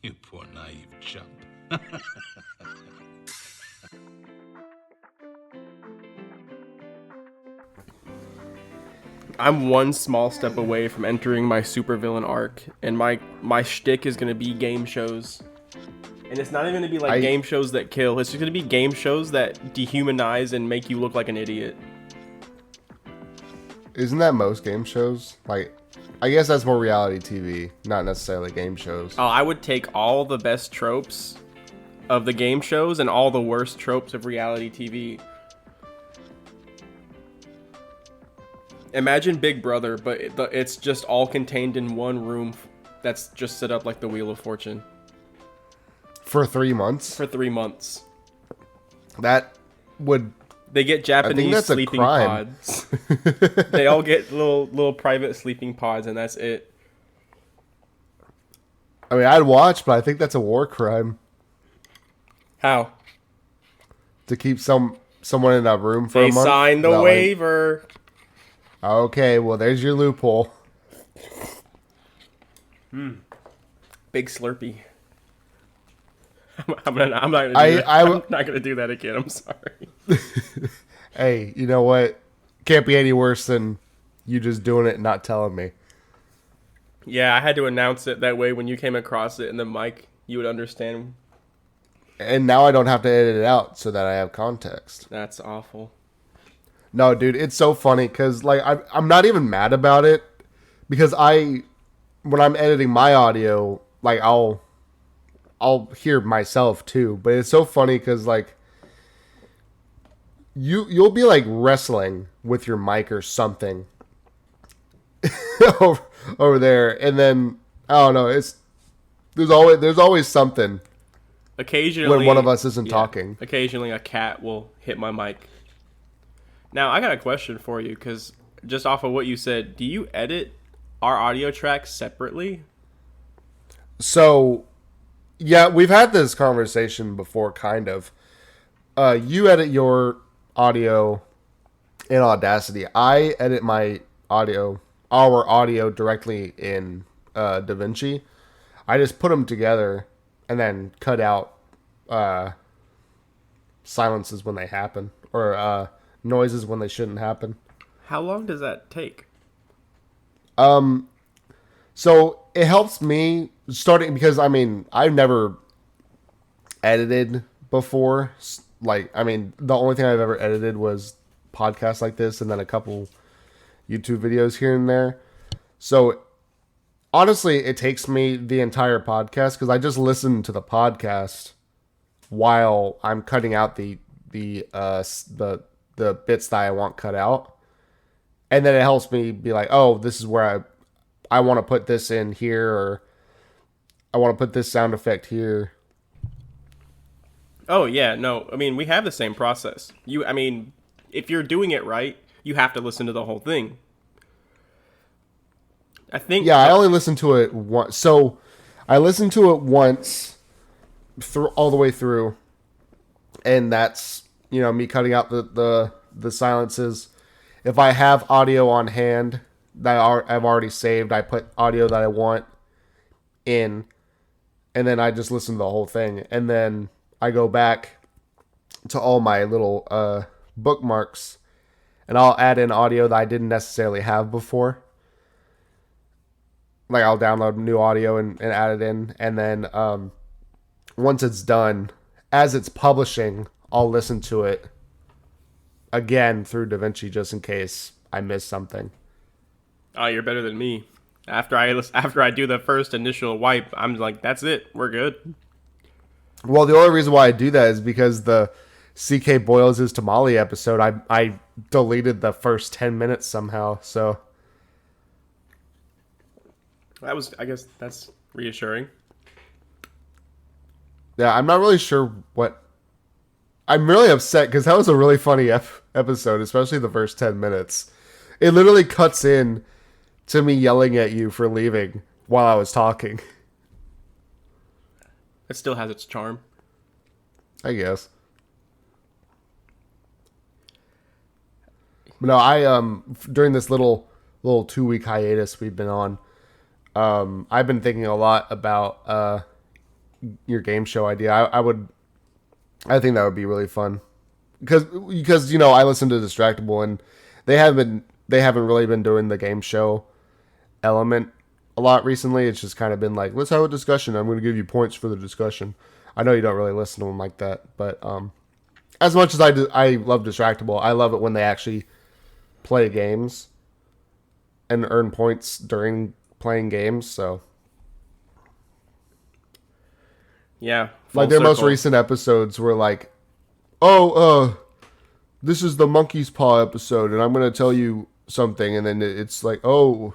You poor naive chump. I'm one small step away from entering my supervillain arc, and my shtick is gonna be game shows. And it's not even gonna be like game shows that kill. It's just gonna be game shows that dehumanize and make you look like an idiot. Isn't that most game shows? Like, I guess that's more reality TV, not necessarily game shows. Oh, I would take all the best tropes of the game shows and all the worst tropes of reality TV. Imagine Big Brother, but it's just all contained in one room that's just set up like the Wheel of Fortune. For 3 months? For 3 months. That would... They get Japanese sleeping pods. They all get little private sleeping pods, and that's it. I mean, I'd watch, but I think that's a war crime. How? To keep someone in a room for a month? They signed the waiver. Okay, well, there's your loophole. Big Slurpee. I'm not gonna do that again. I'm sorry. Hey, you know what? Can't be any worse than you just doing it and not telling me. Yeah, I had to announce it that way when you came across it in the mic, you would understand. And now I don't have to edit it out so that I have context. That's awful. No, dude, it's so funny because like I'm not even mad about it because when I'm editing my audio, like I'll hear myself too. But it's so funny because like you'll be like wrestling with your mic or something over there, and then I don't know. There's always something. Occasionally, when one of us isn't talking. Occasionally, a cat will hit my mic. Now, I got a question for you, because just off of what you said, do you edit our audio tracks separately? So, yeah, we've had this conversation before, kind of. You edit your audio in Audacity. I edit our audio directly in DaVinci. I just put them together and then cut out silences when they happen, or noises when they shouldn't happen. How long does that take? So it helps me starting because I've never edited before. Like, the only thing I've ever edited was podcasts like this and then a couple YouTube videos here and there. So honestly, it takes me the entire podcast because I just listen to the podcast while I'm cutting out the bits that I want cut out. And then it helps me be like, oh, this is where I want to put this in here, or I want to put this sound effect here. Oh, yeah, no. We have the same process. If you're doing it right, you have to listen to the whole thing. I think... Yeah, I only listened to it once. So I listened to it once all the way through. And that's, me cutting out the silences. If I have audio on hand that I've already saved, I put audio that I want in, and then I just listen to the whole thing. And then I go back to all my little bookmarks, and I'll add in audio that I didn't necessarily have before. Like, I'll download new audio and add it in. And then once it's done, as it's publishing, I'll listen to it again through DaVinci just in case I miss something. Oh, you're better than me. After I do the first initial wipe, I'm like, that's it. We're good. Well, the only reason why I do that is because the CK boils his tamale episode, I deleted the first 10 minutes somehow, so... I guess that's reassuring. Yeah, I'm not really sure what... I'm really upset because that was a really funny episode, especially the first 10 minutes. It literally cuts in to me yelling at you for leaving while I was talking. It still has its charm. I guess. But no, I during this little 2-week hiatus we've been on, I've been thinking a lot about your game show idea. I think that would be really fun because you know I listen to Distractable and they haven't really been doing the game show element a lot recently. It's just kind of been like, let's have a discussion. I'm going to give you points for the discussion. I know you don't really listen to them like that, but as much as I love Distractable, I love it when they actually play games and earn points during playing games. So yeah, like their most recent episodes were like, oh, this is the monkey's paw episode, and I'm going to tell you something, and then it's like, oh,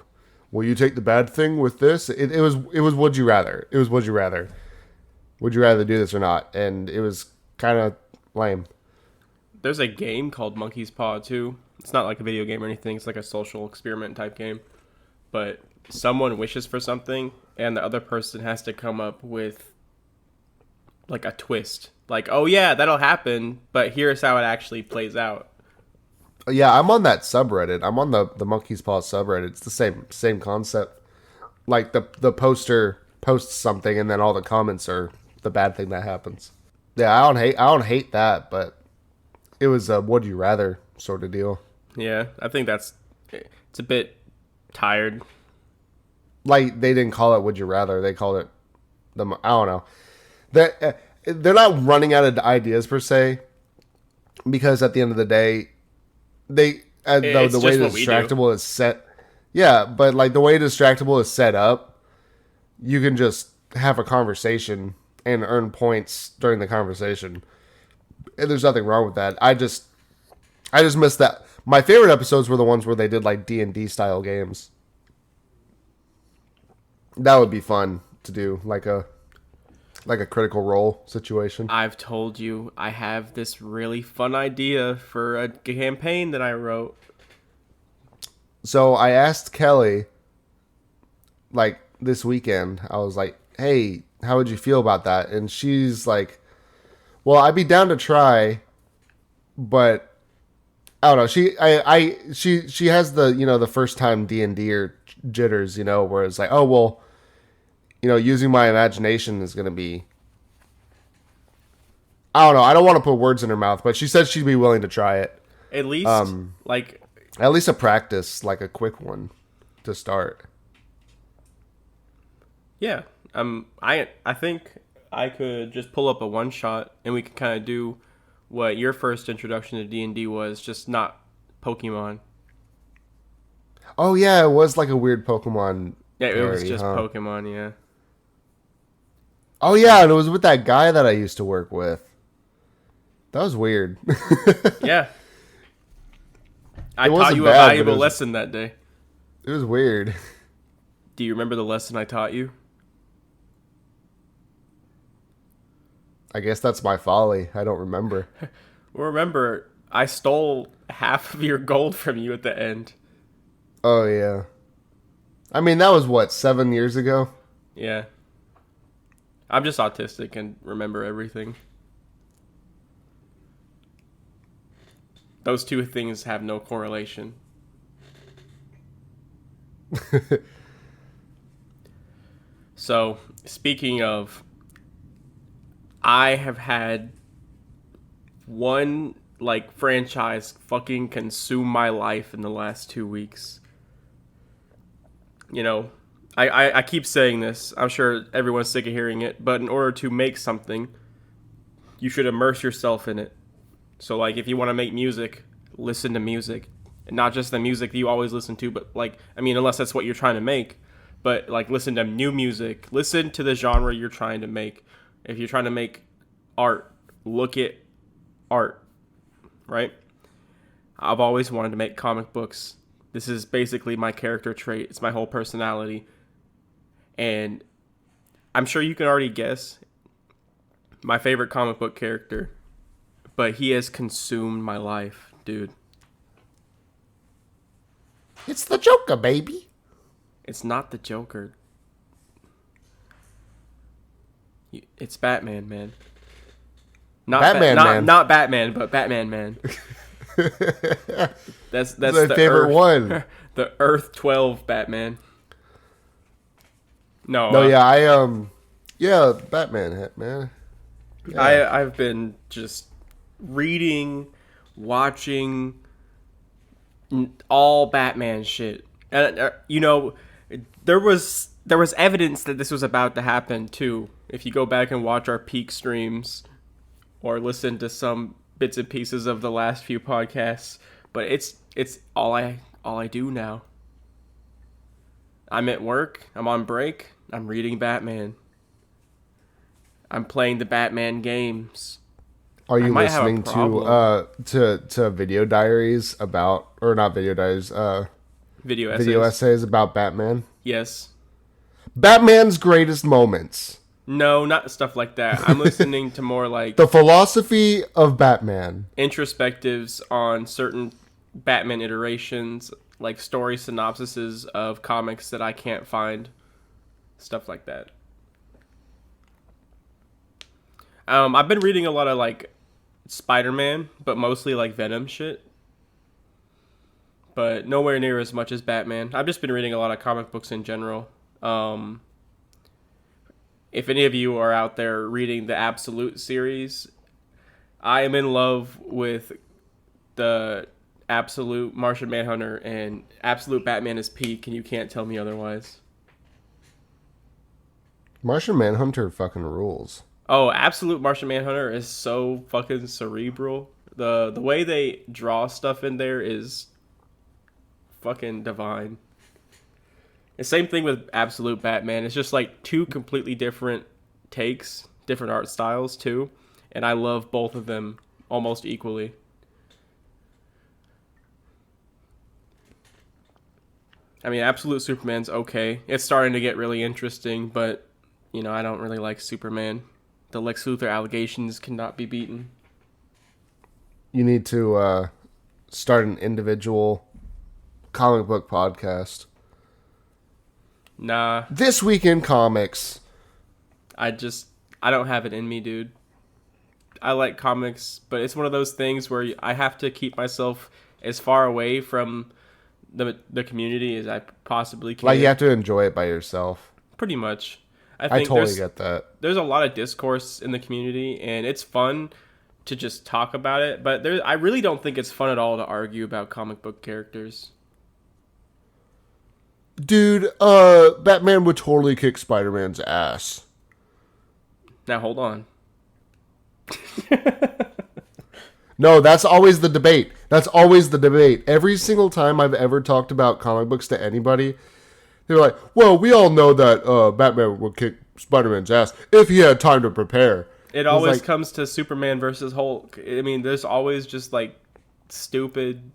will you take the bad thing with this? It was would you rather? It was would you rather? Would you rather do this or not? And it was kind of lame. There's a game called Monkey's Paw too. It's not like a video game or anything. It's like a social experiment type game. But someone wishes for something, and the other person has to come up with like a twist. Like, oh yeah, that'll happen, but here's how it actually plays out. Yeah, I'm on that subreddit. I'm on the Monkey's Paw subreddit. It's the same concept. Like the poster posts something, and then all the comments are the bad thing that happens. Yeah, I don't hate that, but it was a would you rather sort of deal. Yeah, I think it's a bit tired. Like they didn't call it would you rather. They called it I don't know. They're not running out of ideas per se, because at the end of the day, the way Distractable is set. Yeah, but like the way Distractable is set up, you can just have a conversation and earn points during the conversation. And there's nothing wrong with that. I just missed that. My favorite episodes were the ones where they did like D&D style games. That would be fun to do, like a Critical Role situation. I've told you I have this really fun idea for a campaign that I wrote. So I asked Kelly, like this weekend, I was like, hey, how would you feel about that? And she's like, well, I'd be down to try, but I don't know. She has the, you know, the first time D&D jitters, you know, where it's like, oh, well, you know, using my imagination is going to be, I don't know. I don't want to put words in her mouth, but she said she'd be willing to try it. At least, at least a practice, like a quick one to start. Yeah. I think I could just pull up a one shot and we could kind of do what your first introduction to D&D was, just not Pokemon. Oh yeah, it was like a weird Pokemon. Yeah, it was just Pokemon, yeah. Oh yeah, and it was with that guy that I used to work with. That was weird. Yeah. I taught you a valuable lesson that day. It was weird. Do you remember the lesson I taught you? I guess that's my folly. I don't remember. Well, remember, I stole half of your gold from you at the end. Oh, yeah. I mean, that was, what, 7 years ago? Yeah. I'm just autistic and remember everything. Those two things have no correlation. So, speaking of, I have had one, like, franchise fucking consume my life in the last 2 weeks. You know, I keep saying this. I'm sure everyone's sick of hearing it. But in order to make something, you should immerse yourself in it. So, like, if you want to make music, listen to music. And not just the music that you always listen to, but, like, I mean, unless that's what you're trying to make. But, like, listen to new music. Listen to the genre you're trying to make. If you're trying to make art, look at art, right? I've always wanted to make comic books. This is basically my character trait. It's my whole personality. And I'm sure you can already guess my favorite comic book character. But he has consumed my life, dude. It's the Joker, baby. It's not the Joker. It's Batman, man. Not Batman, man. Not Batman, but Batman, man. That's my the favorite one. The Earth 12 Batman. No, yeah, Yeah, Batman hit, man. I've been just reading, watching all Batman shit. And there was evidence that this was about to happen too. If you go back and watch our peak streams or listen to some bits and pieces of the last few podcasts, but it's all I do now. I'm at work, I'm on break, I'm reading Batman. I'm playing the Batman games. Are I you might have a listening problem. to video diaries about, or not video diaries, Video video essays. essays about Batman? Yes. Batman's greatest moments. No, not stuff like that. I'm listening to more like The philosophy of Batman. introspectives on certain Batman iterations, like story synopsises of comics that I can't find. Stuff like that. I've been reading a lot of like Spider-Man, but mostly like Venom shit. But nowhere near as much as Batman. I've just been reading a lot of comic books in general. Um, if any of you are out there reading the Absolute series, I am in love with the Absolute Martian Manhunter, and Absolute Batman is peak, and you can't tell me otherwise. Martian Manhunter fucking rules. Oh, Absolute Martian Manhunter is so fucking cerebral. The way they draw stuff in there is fucking divine. The same thing with Absolute Batman. It's just like two completely different takes, different art styles too, and I love both of them almost equally. I mean, Absolute Superman's okay. It's starting to get really interesting, but I don't really like Superman. The Lex Luthor allegations cannot be beaten. You need to start an individual comic book podcast. Nah, This Week in Comics. I don't have it in me, dude. I like comics, but it's one of those things where I have to keep myself as far away from the community as I possibly can. Like, you have to enjoy it by yourself. Pretty much. I totally get that. There's a lot of discourse in the community, and it's fun to just talk about it, but I really don't think it's fun at all to argue about comic book characters. Dude, Batman would totally kick Spider-Man's ass. Now, hold on. No, that's always the debate. That's always the debate. Every single time I've ever talked about comic books to anybody, they're like, well, we all know that Batman would kick Spider-Man's ass if he had time to prepare. It always comes to Superman versus Hulk. I mean, there's always just like stupid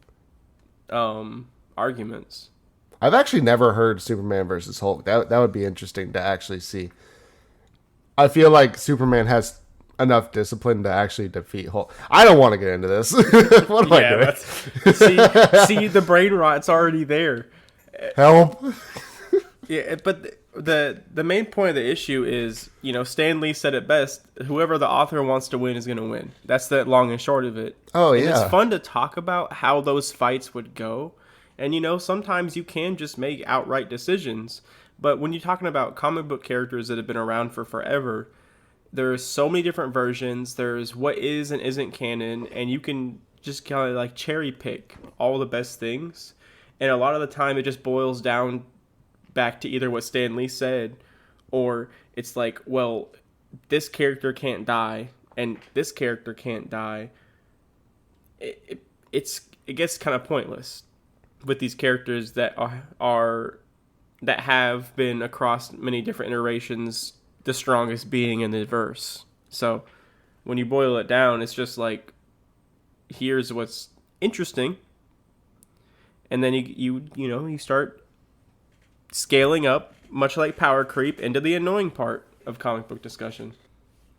arguments. I've actually never heard Superman versus Hulk. That would be interesting to actually see. I feel like Superman has enough discipline to actually defeat Hulk. I don't want to get into this. What am I doing? See, the brain rot's already there. Help. Yeah, but the main point of the issue is, Stan Lee said it best, whoever the author wants to win is going to win. That's the long and short of it. Oh, and yeah. It's fun to talk about how those fights would go. And, sometimes you can just make outright decisions. But when you're talking about comic book characters that have been around for forever, there's so many different versions. There's what is and isn't canon, and you can just kind of like cherry pick all the best things. And a lot of the time it just boils down back to either what Stan Lee said, or it's like, well, this character can't die and this character can't die. It gets kind of pointless with these characters that are that have been across many different iterations the strongest being in the verse. So when you boil it down, it's just like, here's what's interesting, and then you start scaling up, much like power creep, into the annoying part of comic book discussion.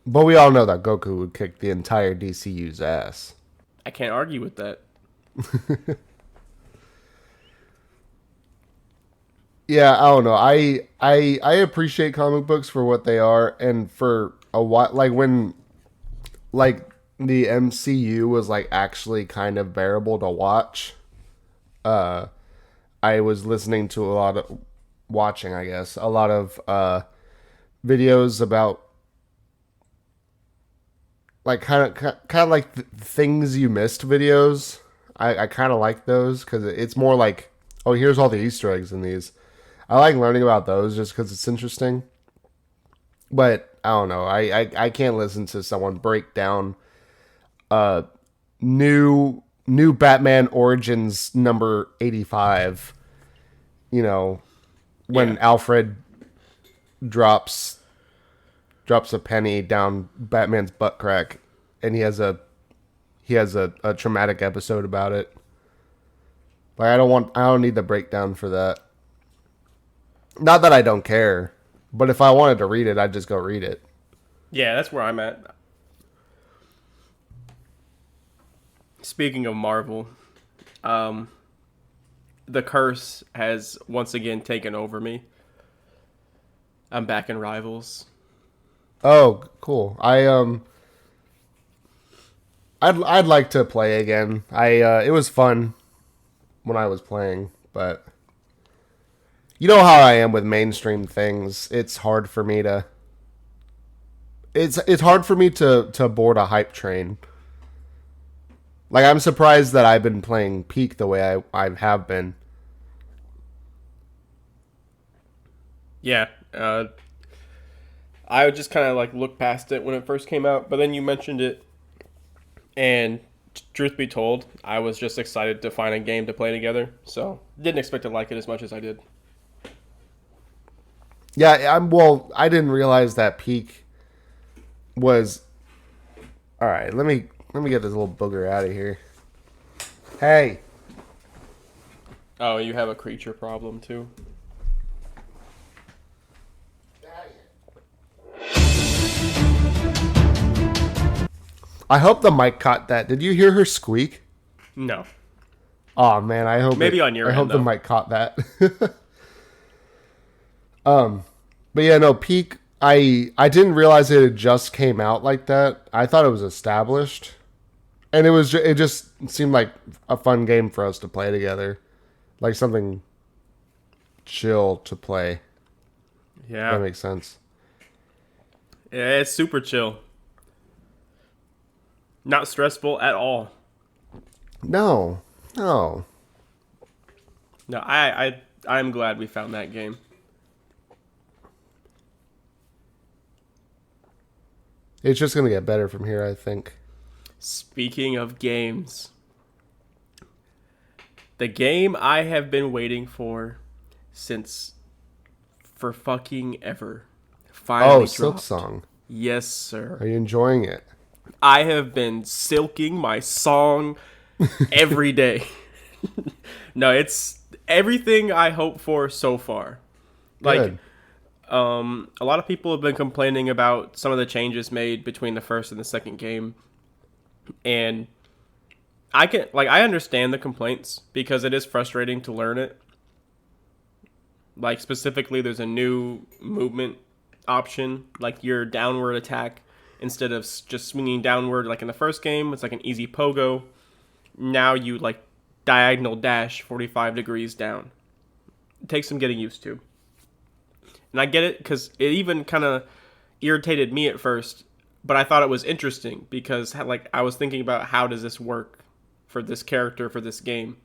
But we all know that Goku would kick the entire DCU's ass. I can't argue with that. Yeah, I don't know. I appreciate comic books for what they are, and for a while, like when, like the MCU was like actually kind of bearable to watch. I was listening to watching, I guess, a lot of videos about like kind of like things you missed videos. I kind of like those because it's more like, oh, here's all the Easter eggs in these. I like learning about those just because it's interesting. But I don't know. I can't listen to someone break down uh new Batman Origins number 85. You know, when Alfred drops a penny down Batman's butt crack, and he has a traumatic episode about it. Like I don't need the breakdown for that. Not that I don't care, but if I wanted to read it, I'd just go read it. Yeah, that's where I'm at. Speaking of Marvel, the curse has once again taken over me. I'm back in Rivals. Oh, cool. I'd like to play again. It was fun when I was playing, but you know how I am with mainstream things. It's hard for me to board a hype train. Like, I'm surprised that I've been playing Peak the way I have been. Yeah, I would just kind of like look past it when it first came out, but then you mentioned it, and truth be told, I was just excited to find a game to play together, so didn't expect to like it as much as I did. Yeah, I didn't realize that Peak was. All right, let me get this little booger out of here. Hey. Oh, you have a creature problem too. I hope the mic caught that. Did you hear her squeak? No. Oh man, I hope maybe on your I end, hope though. the mic caught that. But yeah, no, Peak. I didn't realize it had just came out like that. I thought it was established, and it just seemed like a fun game for us to play together, like something chill to play. Yeah. That makes sense. Yeah, it's super chill. Not stressful at all. No. No, I'm glad we found that game. It's just gonna get better from here, I think. Speaking of games, the game I have been waiting for for fucking ever finally Silk dropped. Song. Yes, sir. Are you enjoying it? I have been silking my song every day. No, it's everything I hope for so far. Like, Good. a lot of people have been complaining about some of the changes made between the first and the second game. And I understand the complaints because it is frustrating to learn it. Like, specifically, there's a new movement option, like your downward attack. Instead of just swinging downward like in the first game, it's like an easy pogo. Now you like diagonal dash 45 degrees down. It takes some getting used to. And I get it because it even kind of irritated me at first, but I thought it was interesting because like I was thinking about how does this work for this character for this game.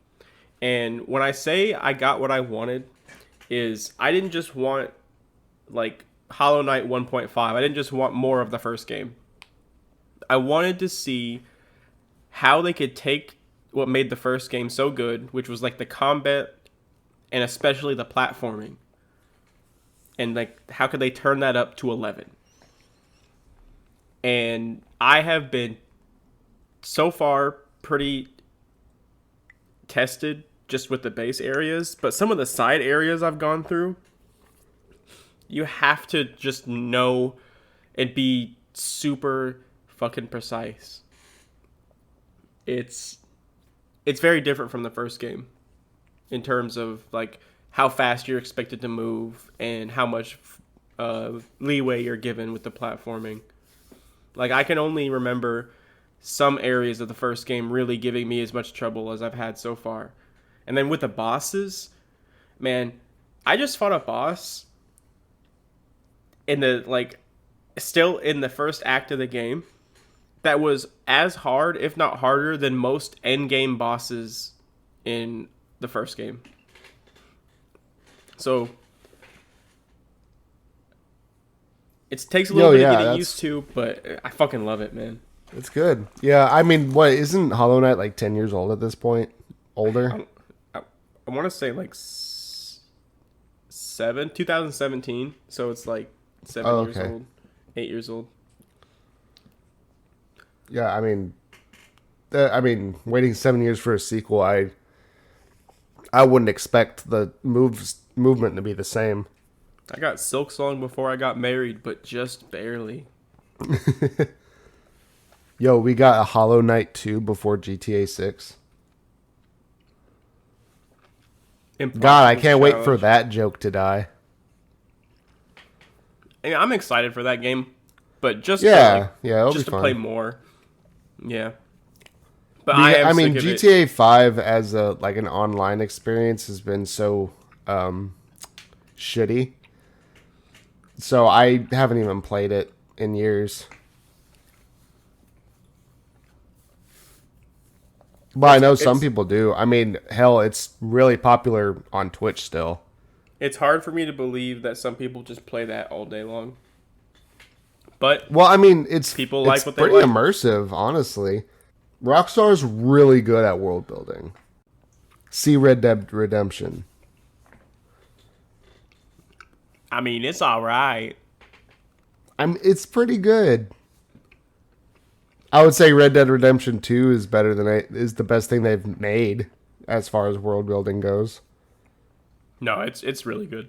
And when I say I got what I wanted, is I didn't just want like Hollow Knight 1.5. I didn't just want more of the first game. I wanted to see how they could take what made the first game so good, which was like the combat and especially the platforming. And like how could they turn that up to 11? And I have been so far pretty tested just with the base areas, but some of the side areas I've gone through, you have to just know and be super fucking precise. It's very different from the first game in terms of like how fast you're expected to move and how much leeway you're given with the platforming. Like I can only remember some areas of the first game really giving me as much trouble as I've had so far. And then with the bosses, man, I just fought a boss. in the like still in the first act of the game that was as hard, if not harder, than most end game bosses in the first game. So it takes a little bit of getting used to, but I fucking love it, man. It's good. Yeah, I mean, what isn't Hollow Knight like 10 years old at this point? Older? I want to say like 2017. So it's like 7 years old, 8 years old. Yeah, I mean, waiting 7 years for a sequel, I wouldn't expect the movement to be the same. I got Silk Song before I got married, but just barely. Yo, we got a Hollow Knight 2 before GTA 6. God, I can't wait for that joke to die. I'm excited for that game, but just to play more. Yeah. But I mean, GTA 5 as an online experience has been so shitty. So I haven't even played it in years. But I know some people do. I mean, hell, it's really popular on Twitch still. It's hard for me to believe that some people just play that all day long. But well, I mean, people like what they like. Pretty immersive, honestly. Rockstar's really good at world building. See Red Dead Redemption. I mean, it's all right. It's pretty good. I would say Red Dead Redemption 2 is the best thing they've made as far as world building goes. No, it's really good.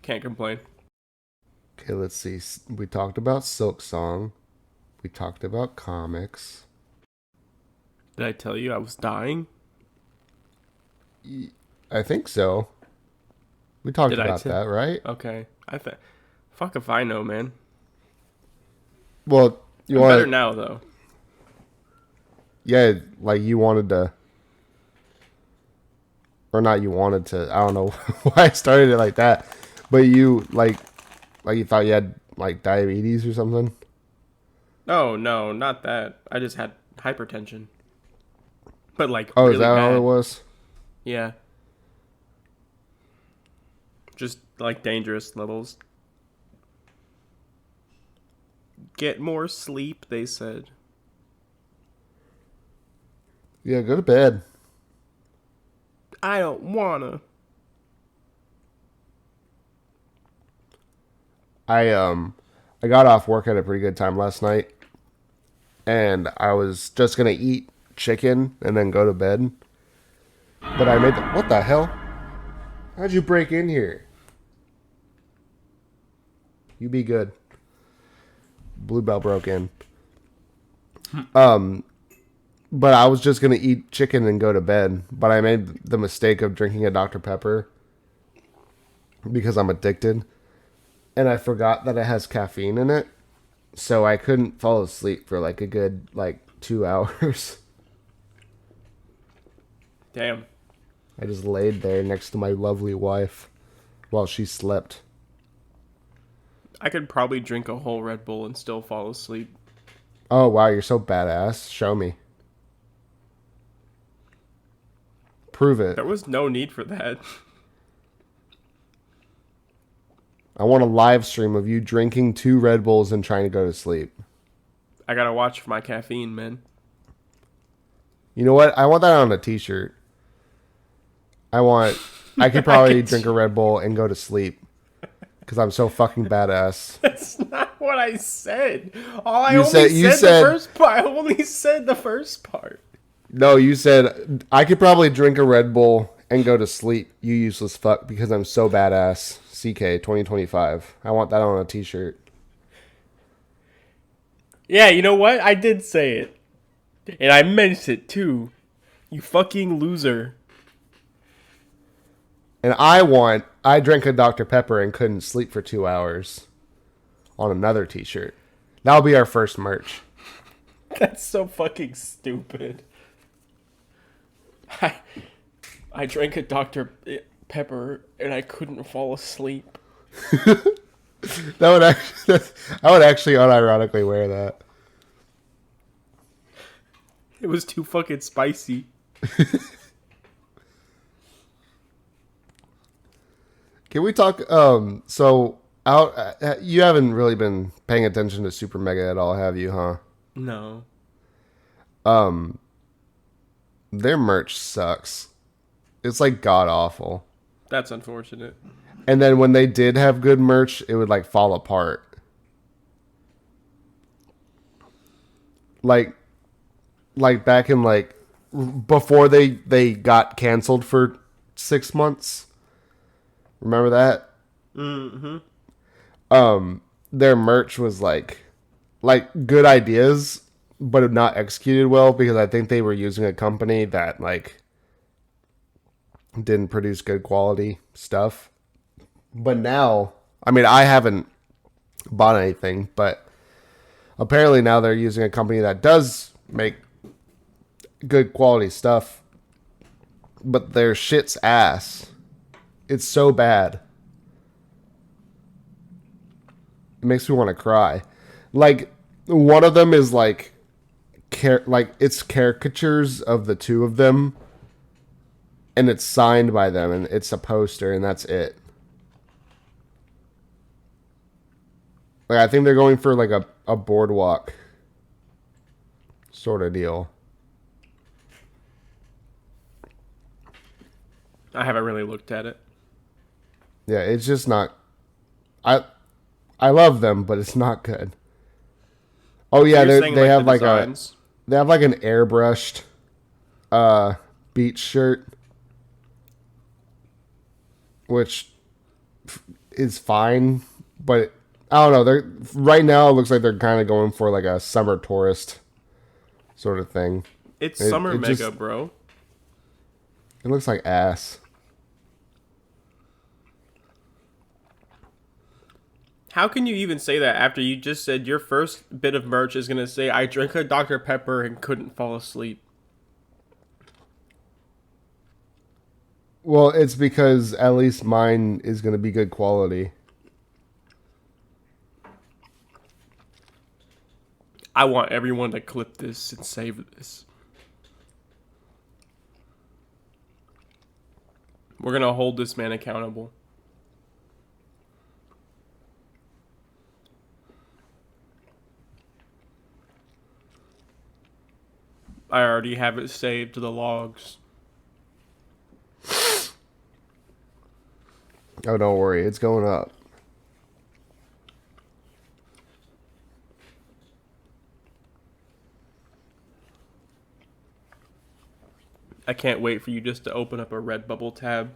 Can't complain. Okay, let's see. We talked about Silk Song. We talked about comics. Did I tell you I was dying? I think so. We talked about that, right? Okay. Fuck if I know, man. Well, I'm better now, though. Yeah, like you wanted to, or not you wanted to, I don't know why I started it like that, but you, like you thought you had, like, diabetes or something? Oh, no, not that. I just had hypertension. But, like, oh, really is that bad. all it was? Yeah. Just, like, dangerous levels. Get more sleep, they said. Yeah, go to bed. I don't wanna. I got off work at a pretty good time last night, and I was just gonna eat chicken and then go to bed. But I made what the hell? How'd you break in here? You be good. Bluebell broke in. But I was just gonna eat chicken and go to bed. But I made the mistake of drinking a Dr. Pepper because I'm addicted. And I forgot that it has caffeine in it. So I couldn't fall asleep for like a good 2 hours. Damn. I just laid there next to my lovely wife while she slept. I could probably drink a whole Red Bull and still fall asleep. Oh, wow, you're so badass. Show me. Prove it. There was no need for that. I want a live stream of you drinking 2 Red Bulls and trying to go to sleep. I gotta watch for my caffeine, man. You know what? I want that on a t-shirt. I could probably drink a Red Bull and go to sleep. Because I'm so fucking badass. That's not what I said. I only said the first part. No, you said, I could probably drink a Red Bull and go to sleep, you useless fuck, because I'm so badass. CK 2025. I want that on a t-shirt. Yeah, you know what? I did say it. And I meant it too. You fucking loser. And I drank a Dr. Pepper and couldn't sleep for 2 hours on another t-shirt. That'll be our first merch. That's so fucking stupid. I drank a Dr. Pepper and I couldn't fall asleep. That would actually, I would actually unironically wear that. It was too fucking spicy. Can we talk? So out, you haven't really been paying attention to Super Mega at all, have you? Huh? No. Their merch sucks. It's like god awful. That's unfortunate. And then when they did have good merch, it would like fall apart. Like back in like before they got canceled for 6 months. Remember that? Mm-hmm. Their merch was like good ideas, but not executed well because I think they were using a company that like didn't produce good quality stuff. But now, I mean, I haven't bought anything, but apparently now they're using a company that does make good quality stuff, but their shit's ass. It's so bad. It makes me want to cry. Like, one of them is like it's caricatures of the two of them, and it's signed by them, and it's a poster, and that's it. Like, I think they're going for like a boardwalk sort of deal. I haven't really looked at it. Yeah, it's just not. I love them, but it's not good. Oh yeah, they have like designs. They have like an airbrushed beach shirt, which is fine, but I don't know. They're right now. It looks like they're kind of going for like a summer tourist sort of thing. It's summer mega, bro. It looks like ass. How can you even say that after you just said your first bit of merch is going to say, I drank a Dr. Pepper and couldn't fall asleep? Well, it's because at least mine is going to be good quality. I want everyone to clip this and save this. We're going to hold this man accountable. I already have it saved to the logs. Oh, don't worry. It's going up. I can't wait for you just to open up a Redbubble tab.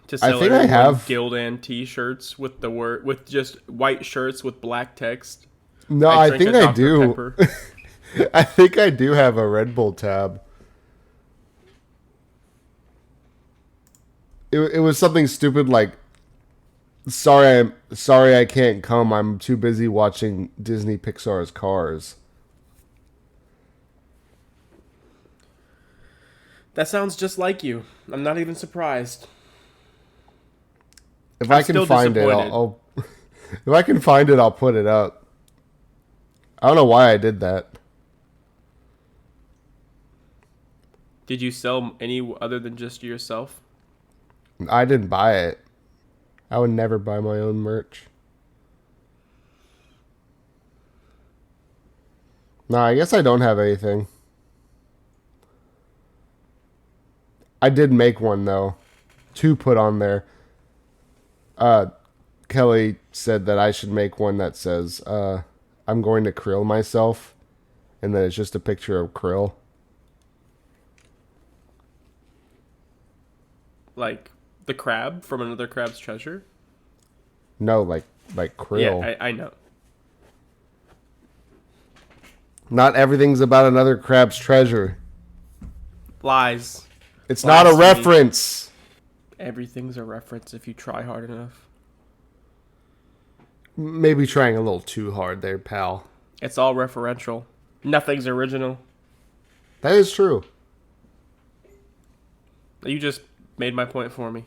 To sell I have Gildan t-shirts with the word with just white shirts with black text. No, I think I do. I think I do have a Red Bull tab. It was something stupid like, sorry I can't come. I'm too busy watching Disney Pixar's Cars. That sounds just like you. I'm not even surprised. If I can find it, I'll if I can find it, I'll put it up. I don't know why I did that. Did you sell any other than just yourself? I didn't buy it. I would never buy my own merch. No, I guess I don't have anything. I did make one though, to put on there. Kelly said that I should make one that says, I'm going to krill myself, and then it's just a picture of krill. Like the crab from Another Crab's Treasure? No, like krill. Yeah, I know. Not everything's about Another Crab's Treasure. Lies. It's not a reference. Everything's a reference if you try hard enough. Maybe trying a little too hard there, pal. It's all referential. Nothing's original. That is true. You just made my point for me.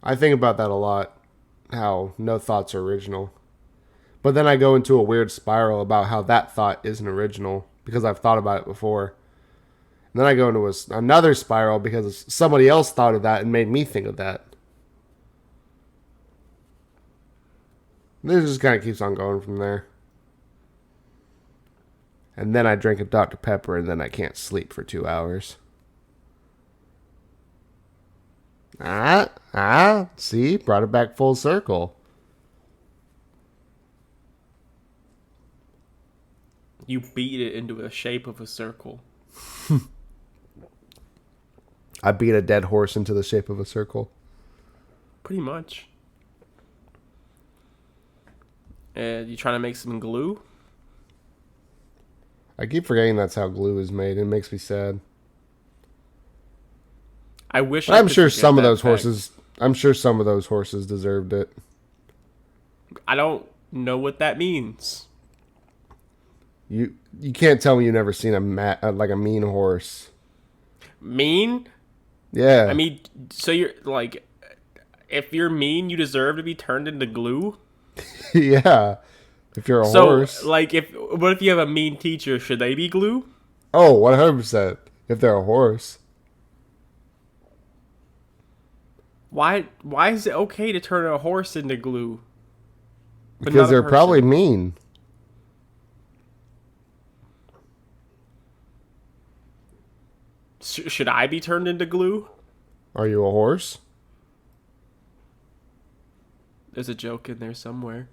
I think about that a lot. How no thoughts are original. But then I go into a weird spiral about how that thought isn't original because I've thought about it before. And then I go into another spiral because somebody else thought of that and made me think of that. And it just kind of keeps on going from there. And then I drink a Dr. Pepper and then I can't sleep for 2 hours. See? Brought it back full circle. You beat it into the shape of a circle. I beat a dead horse into the shape of a circle. Pretty much. And you trying to make some glue? I keep forgetting that's how glue is made. It makes me sad. I wish. I'm sure some of those horses. I'm sure some of those horses deserved it. I don't know what that means. You can't tell me you've never seen a mean horse. Mean? Yeah. I mean, so you're like, if you're mean, you deserve to be turned into glue. Yeah. If you're a horse. So, like, what if you have a mean teacher? Should they be glue? Oh, 100%. If they're a horse. Why is it okay to turn a horse into glue? Because they're probably mean. Should I be turned into glue? Are you a horse? There's a joke in there somewhere.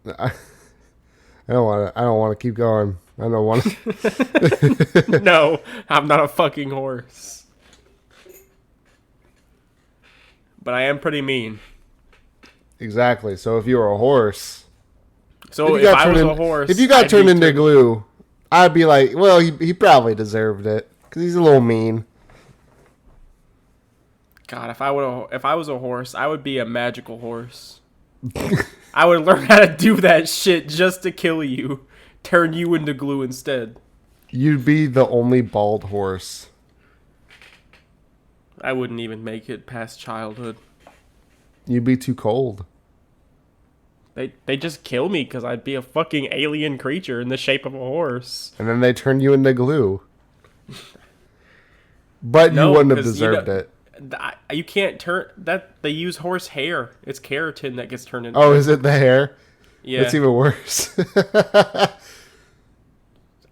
I don't want to keep going. I don't want to. No, I'm not a fucking horse. But I am pretty mean. Exactly. So if you were a horse. So if I was a horse. If you got turned into glue, I'd be like, well, he probably deserved it. Because he's a little mean. God, if I was a horse, I would be a magical horse. I would learn how to do that shit just to kill you. Turn you into glue instead. You'd be the only bald horse. I wouldn't even make it past childhood. You'd be too cold. They just kill me because I'd be a fucking alien creature in the shape of a horse. And then they turn you into glue. But you wouldn't have deserved it. You can't turn that. They use horse hair. It's keratin that gets turned into. Oh, is it the hair? Yeah, it's even worse.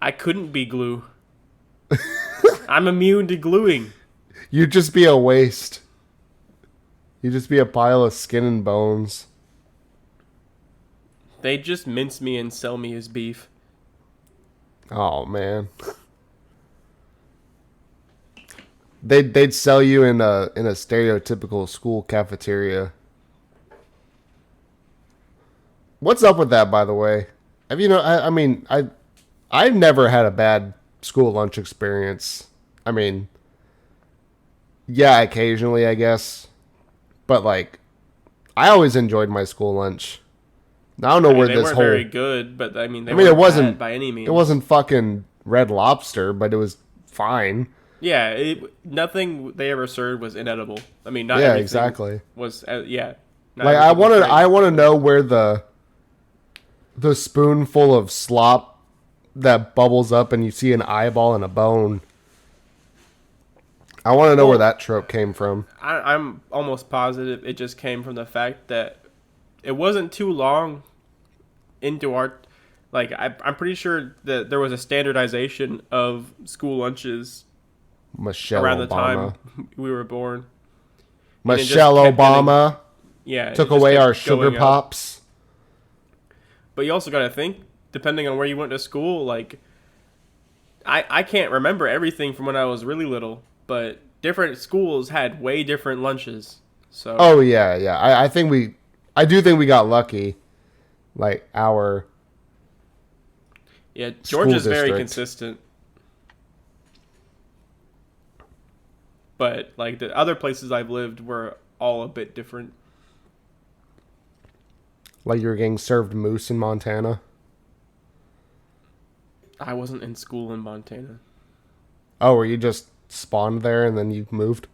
I couldn't be glue. I'm immune to gluing. You'd just be a waste. You'd just be a pile of skin and bones. They just mince me and sell me as beef. Oh man. They'd sell you in a stereotypical school cafeteria. What's up with that, by the way? Have you know? I've never had a bad school lunch experience. I mean, yeah, occasionally I guess, but like, I always enjoyed my school lunch. I don't know where they this weren't whole. very good, but I mean, it wasn't by any means. It wasn't fucking Red Lobster, but it was fine. Yeah, nothing they ever served was inedible. I mean, not yeah, everything exactly. was Like I want to know where the spoonful of slop that bubbles up and you see an eyeball and a bone. I want to know where that trope came from. I'm almost positive it just came from the fact that it wasn't too long into our. Like, I'm pretty sure that there was a standardization of school lunches around the time we were born. Michelle Obama took away our sugar pops. But you also got to think, depending on where you went to school, like, I can't remember everything from when I was really little, but different schools had way different lunches. So. Oh, yeah. I do think we got lucky. Like, our... Yeah, Georgia's very consistent. But, like, the other places I've lived were all a bit different. Like you were getting served moose in Montana? I wasn't in school in Montana. Oh, were you just spawned there and then you moved?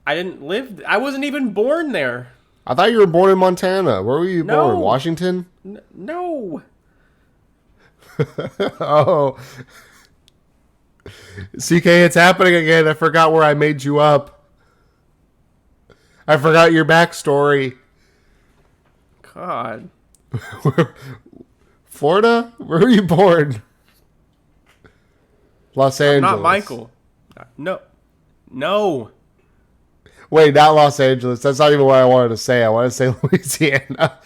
I didn't live. I wasn't even born there. I thought you were born in Montana. Where were you born? Washington? No. Oh. CK, it's happening again. I forgot where I made you up. I forgot your backstory. God. Florida? Where were you born? Los Angeles. I'm not Michael. No. Wait, not Los Angeles. That's not even what I wanted to say. I want to say Louisiana.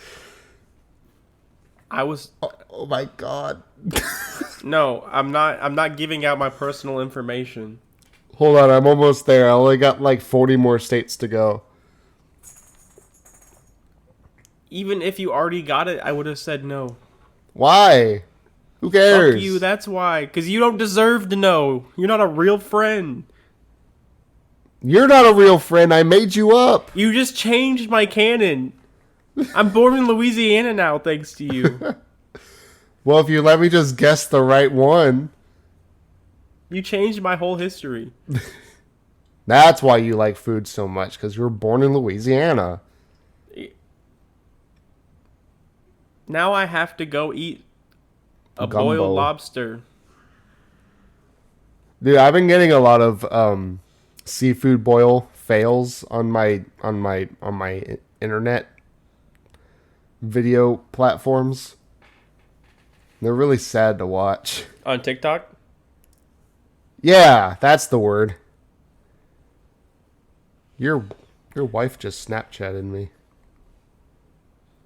I was. Oh my God. No, I'm not. I'm not giving out my personal information. Hold on, I'm almost there. I only got like 40 more states to go. Even if you already got it, I would have said no. Why? Who cares? Fuck you, that's why. Because you don't deserve to know. You're not a real friend. You're not a real friend. I made you up. You just changed my canon. I'm born in Louisiana now, thanks to you. Well, if you let me just guess the right one. You changed my whole history. That's why you like food so much, because you were born in Louisiana. Now I have to go eat a Gumbo. boiled lobster. Dude, I've been getting a lot of seafood boil fails on my internet video platforms. They're really sad to watch. On TikTok? Yeah, that's the word. Your wife just Snapchatted me.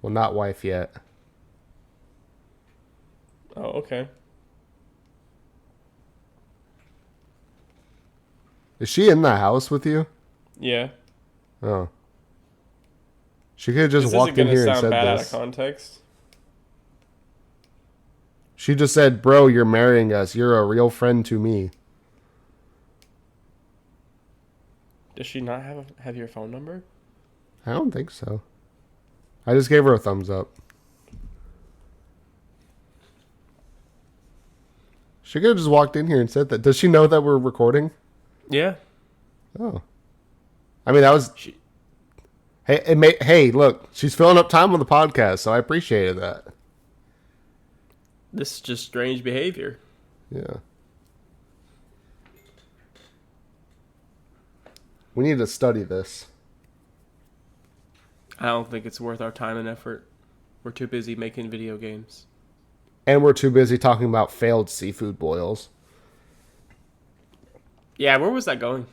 Well, not wife yet. Oh, okay. Is she in the house with you? Yeah. Oh. She could have just This walked isn't in gonna here and sound said bad out this. of context. She just said, "Bro, you're marrying us. You're a real friend to me." Does she not have your phone number? I don't think so. I just gave her a thumbs up. She could have just walked in here and said that. Does she know that we're recording? Yeah. Oh. I mean, that was... Hey, look. She's filling up time on the podcast, so I appreciated that. This is just strange behavior. Yeah. We need to study this. I don't think it's worth our time and effort. We're too busy making video games. And we're too busy talking about failed seafood boils. Yeah, where was that going?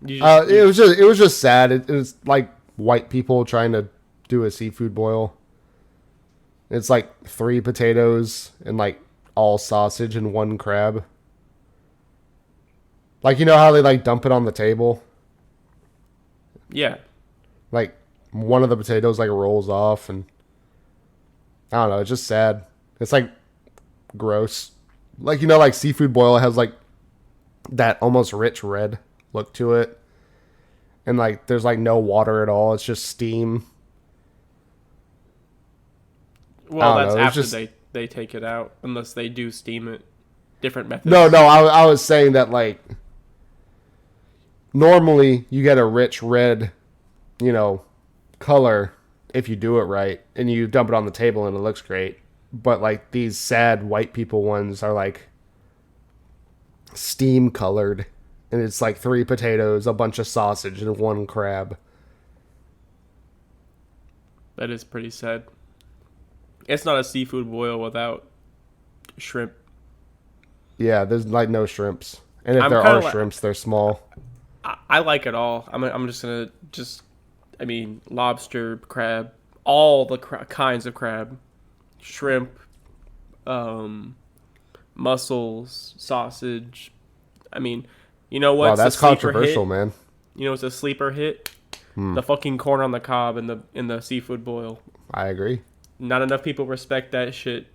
It was just sad. It was like white people trying to do a seafood boil. It's like 3 potatoes and like all sausage and 1 crab. Like, you know how they like dump it on the table? Yeah. Like one of the potatoes like rolls off, and I don't know, it's just sad. It's like gross. Like, you know, like seafood boil has like that almost rich red look to it. And like there's like no water at all. It's just steam. Well, that's know, after just... they take it out, unless they do steam it. Different methods. No, I was saying that like normally you get a rich red, you know, color if you do it right, and you dump it on the table and it looks great. But like these sad white people ones are like steam colored, and it's like 3 potatoes, a bunch of sausage, and 1 crab. That is pretty sad. It's not a seafood boil without shrimp. Yeah, there's like no shrimps, and if there are shrimps, they're small. I like it all. I'm just gonna lobster, crab, all the kinds of crab, shrimp, mussels, sausage. I mean, you know what? Wow, that's controversial, man. You know what's a sleeper hit? The fucking corn on the cob in the seafood boil. I agree. Not enough people respect that shit.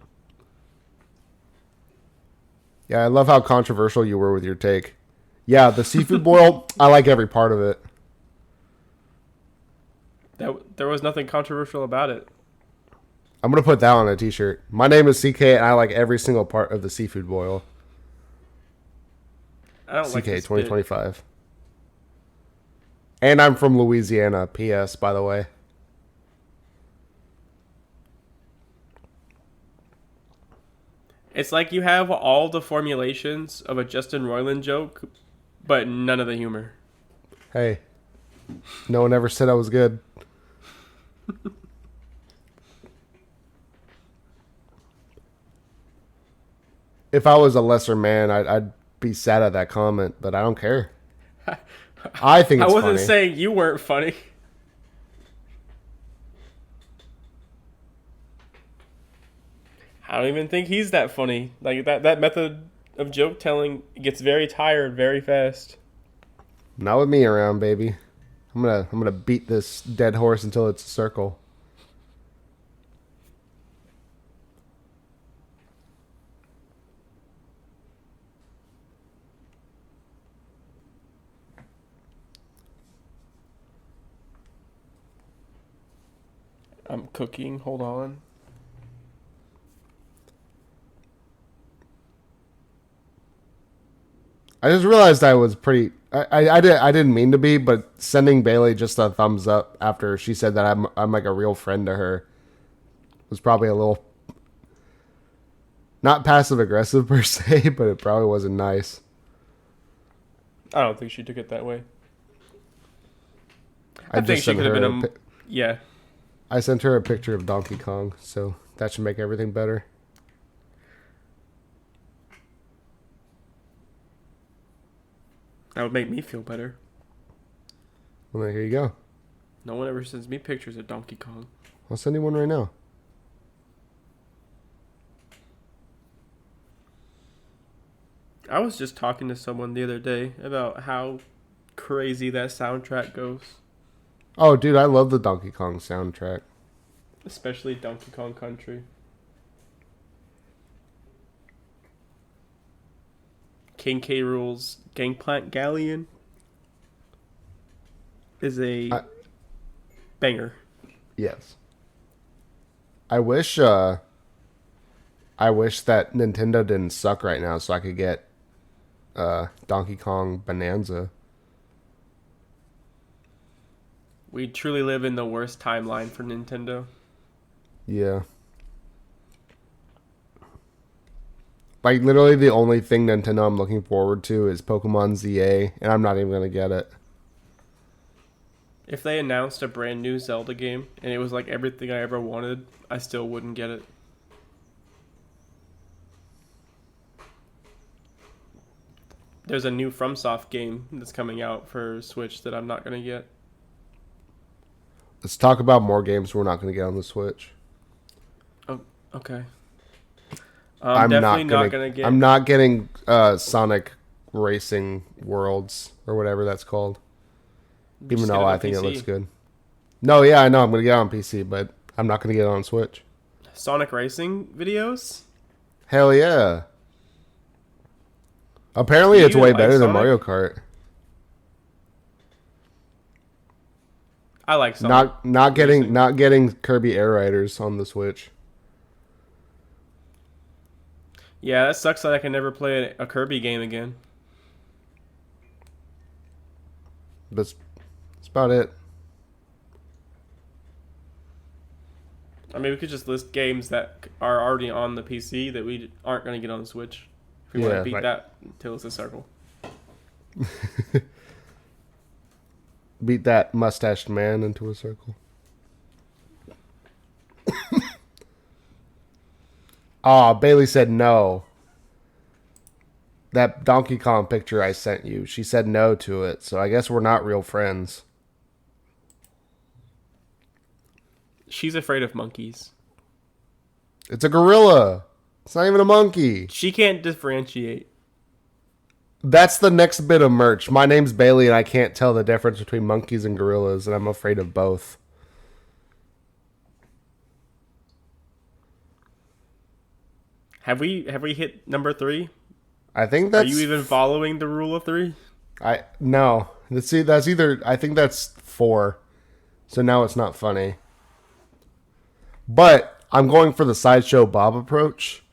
Yeah, I love how controversial you were with your take. Yeah, the seafood boil, I like every part of it. There was nothing controversial about it. I'm going to put that on a t-shirt. My name is CK, and I like every single part of the seafood boil. I don't CK like this 2025. And I'm from Louisiana, P.S., by the way. It's like you have all the formulations of a Justin Roiland joke, but none of the humor. Hey, no one ever said I was good. If I was a lesser man, I'd be sad at that comment, but I don't care. I think I it's wasn't funny. saying you weren't funny. I don't even think he's that funny. Like that method of joke telling gets very tired very fast. Not with me around, baby. I'm gonna beat this dead horse until it's a circle. I'm cooking. Hold on. I just realized I was pretty. I didn't mean to be, but sending Bailey just a thumbs up after she said that I'm like a real friend to her was probably a little not passive aggressive per se, but it probably wasn't nice. I don't think she took it that way. I I think just she sent could have been her. a yeah. I sent her a picture of Donkey Kong, so that should make everything better. That would make me feel better. Well, then here you go. No one ever sends me pictures of Donkey Kong. I'll send you one right now. I was just talking to someone the other day about how crazy that soundtrack goes, Oh, dude, I love the Donkey Kong soundtrack. especially Donkey Kong Country. King K. Rool's Gangplank Galleon is a banger. Yes. I wish that Nintendo didn't suck right now so I could get Donkey Kong Bonanza. We truly live in the worst timeline for Nintendo. Yeah. Like literally the only thing Nintendo I'm looking forward to is Pokemon ZA, and I'm not even gonna get it. If they announced a brand new Zelda game and it was like everything I ever wanted, I still wouldn't get it. There's a new FromSoft game that's coming out for Switch that I'm not gonna get. Let's talk about more games we're not gonna get on the Switch. Oh, okay. I'm definitely not gonna get. I'm not getting Sonic Racing Worlds or whatever that's called. Even Just get though it on I think it PC. looks good. No, yeah, I know I'm gonna get it on PC, but I'm not gonna get it on Switch. Sonic Racing videos? Hell yeah! Apparently, Do it's you way like better than Sonic? Mario Kart. I like Sonic. Racing. Not getting Kirby Air Riders on the Switch. Yeah, that sucks that I can never play a Kirby game again. That's about it. I mean, we could just list games that are already on the PC that we aren't going to get on the Switch. If we want Yeah, to beat like- that until it's a circle. Beat that mustached man into a circle. Bailey said no. That Donkey Kong picture I sent you, she said no to it, so I guess we're not real friends. She's afraid of monkeys. It's a gorilla. It's not even a monkey. She can't differentiate. That's the next bit of merch. My name's Bailey, and I can't tell the difference between monkeys and gorillas, and I'm afraid of both. Have we hit number 3? I think Are that's. you even following the rule of 3? No. Let's see. That's either. I think that's 4. So now it's not funny. But I'm going for the Sideshow Bob approach.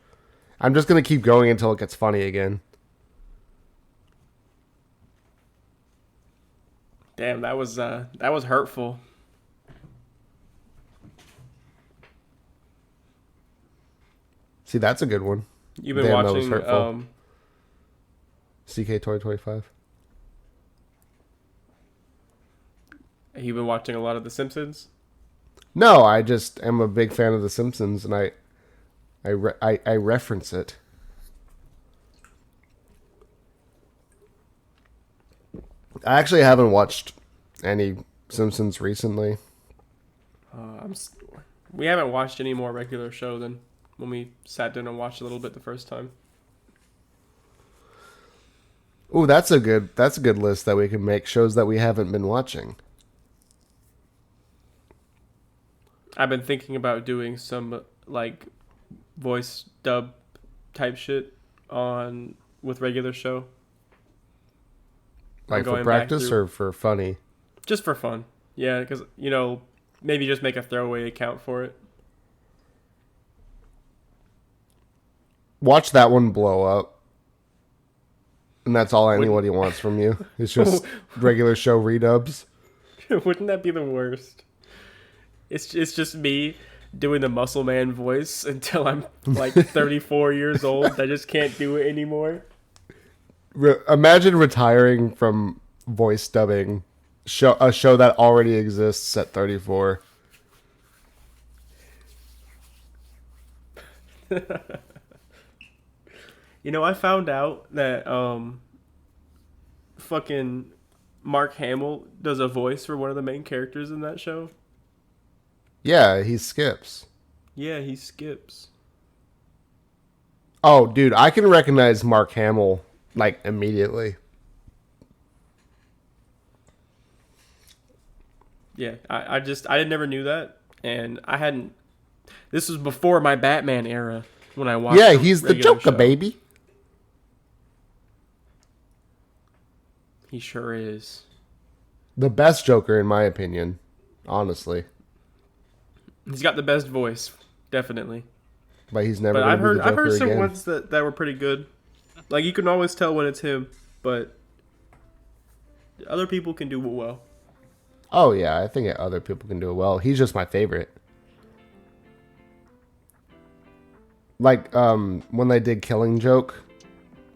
I'm just gonna keep going until it gets funny again. Damn, that was hurtful. See, that's a good one. You've been Damn, that was watching hurtful. CK 2025. you've been watching a lot of The Simpsons? No, I just am a big fan of The Simpsons, and I reference it. I actually haven't watched any Simpsons recently. We haven't watched any more regular show than when we sat down and watched a little bit the first time. Ooh, that's a good list that we can make, shows that we haven't been watching. I've been thinking about doing some like voice dub type shit on with regular show. Like for practice or for funny? Just for fun. Yeah, because, maybe just make a throwaway account for it. Watch that one blow up. And that's all anybody wants from you. It's just regular show redubs. Wouldn't that be the worst? It's just me doing the muscle man voice until I'm like 34 years old. I just can't do it anymore. Imagine retiring from voice dubbing a show that already exists at 34. I found out that fucking Mark Hamill does a voice for one of the main characters in that show. Yeah, he skips. Yeah, he skips. Oh, dude, I can recognize Mark Hamill like immediately. Yeah, I never knew that, and I hadn't. This was before my Batman era when I watched. Yeah, he's the Joker, baby. He sure is. The best Joker, in my opinion. Honestly. He's got the best voice, definitely. But he's never. But I've heard some ones that were pretty good. Like, you can always tell when it's him, but other people can do it well. Oh yeah, I think other people can do it well. He's just my favorite. Like when they did Killing Joke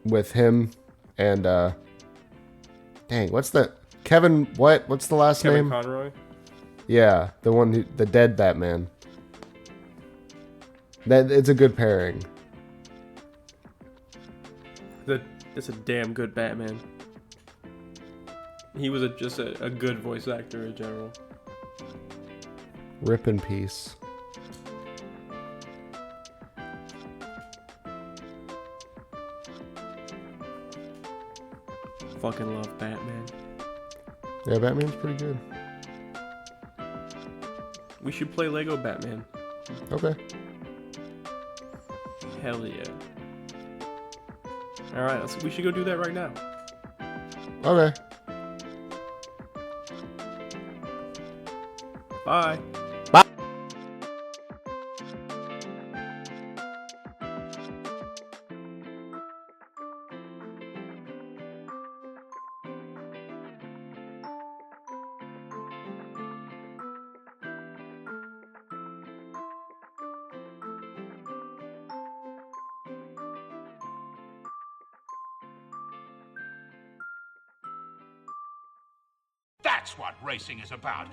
with him and dang, what's the Kevin? What's the last name? Kevin Conroy. Yeah, the dead Batman. It's a good pairing. It's a damn good Batman. He was just a good voice actor in general. Rip in peace. Fucking love Batman. Yeah, Batman's pretty good. We should play Lego Batman. Okay. Hell yeah. Alright, we should go do that right now. Okay. Bye. Bye. That's what racing is about.